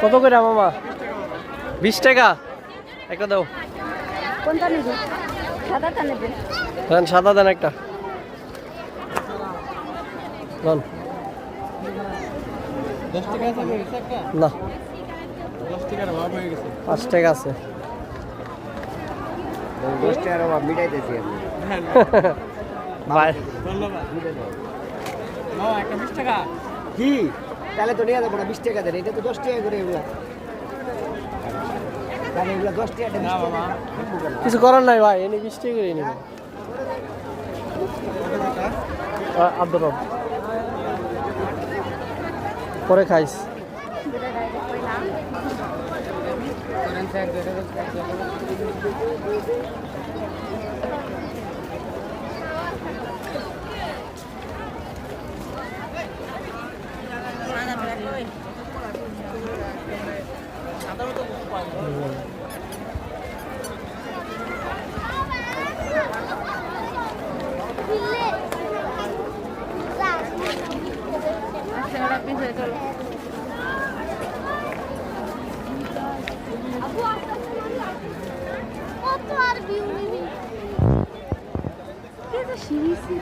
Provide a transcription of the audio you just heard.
কত করে মামা? 20 টাকা একটা দাও। কোনটা নেবে? সাদাটা নেবে? দেন সাদা দেন একটা। দেন 10 টাকা আছে একটা? না 10 টাকার অভাব হয়ে গেছে। 5 টাকা আছে। 10 টাকার অভাব মিটাইতেছি আমি। ভাই ধন্যবাদ। না একটা 20 টাকা। কি তাহলে তো নিয়ে যাবো না, 20 টাকা দেন, এটা তো 10 টাকা করে এগুলা। তাহলে এগুলা 10 টাকা না মামা। কিছু করার নাই ভাই, এনে 20 টাকা করে নিব। আব্দুর রব পরে খাইস। কত আর ভিউ নিবি? এটা সিরিয়াসলি